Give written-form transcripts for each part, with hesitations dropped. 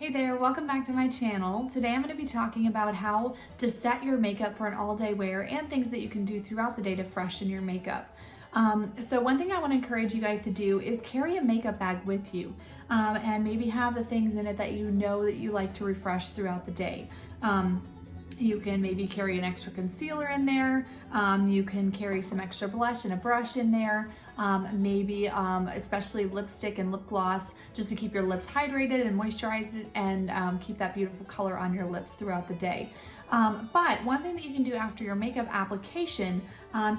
Hey there, welcome back to my channel. Today I'm going to be talking about how to set your makeup for an all-day wear and things that you can do throughout the day to freshen your makeup. So one thing I want to encourage you guys to do is carry a makeup bag with you and maybe have the things in it that you know that you like to refresh throughout the day. You can maybe carry an extra concealer in there. You can carry some extra blush and a brush in there. Maybe especially lipstick and lip gloss just to keep your lips hydrated and moisturized and keep that beautiful color on your lips throughout the day. But one thing that you can do after your makeup application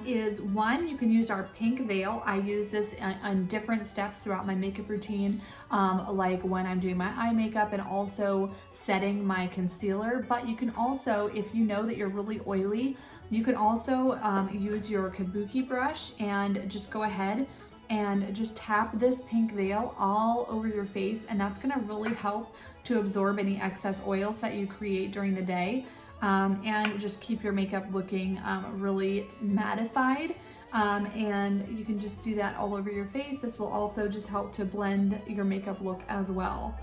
is one, you can use our pink veil. I use this on different steps throughout my makeup routine, like when I'm doing my eye makeup and also setting my concealer. But you can also, if you know that you're really oily, you can also use your kabuki brush and just go ahead and just tap this pink veil all over your face, and that's gonna really help to absorb any excess oils that you create during the day. And just keep your makeup looking really mattified. And you can just do that all over your face. This will also just help to blend your makeup look as well.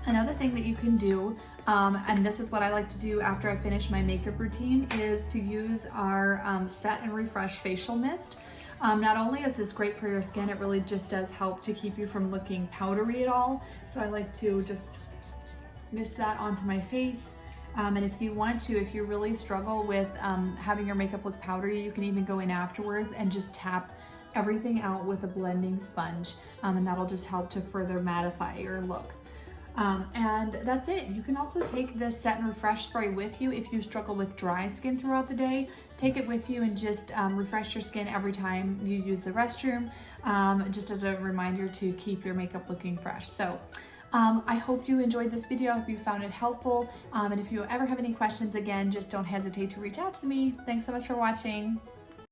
Another thing that you can do, and this is what I like to do after I finish my makeup routine, is to use our Set and Refresh Facial Mist. Not only is this great for your skin, it really just does help to keep you from looking powdery at all. So I like to just mist that onto my face. And if you want to, if you really struggle with having your makeup look powdery, you can even go in afterwards and just tap everything out with a blending sponge. And that'll just help to further mattify your look. And that's it. You can also take the Set and Refresh spray with you if you struggle with dry skin throughout the day. Take it with you and just refresh your skin every time you use the restroom, just as a reminder to keep your makeup looking fresh. So I hope you enjoyed this video. I hope you found it helpful. And if you ever have any questions, again, just don't hesitate to reach out to me. Thanks so much for watching.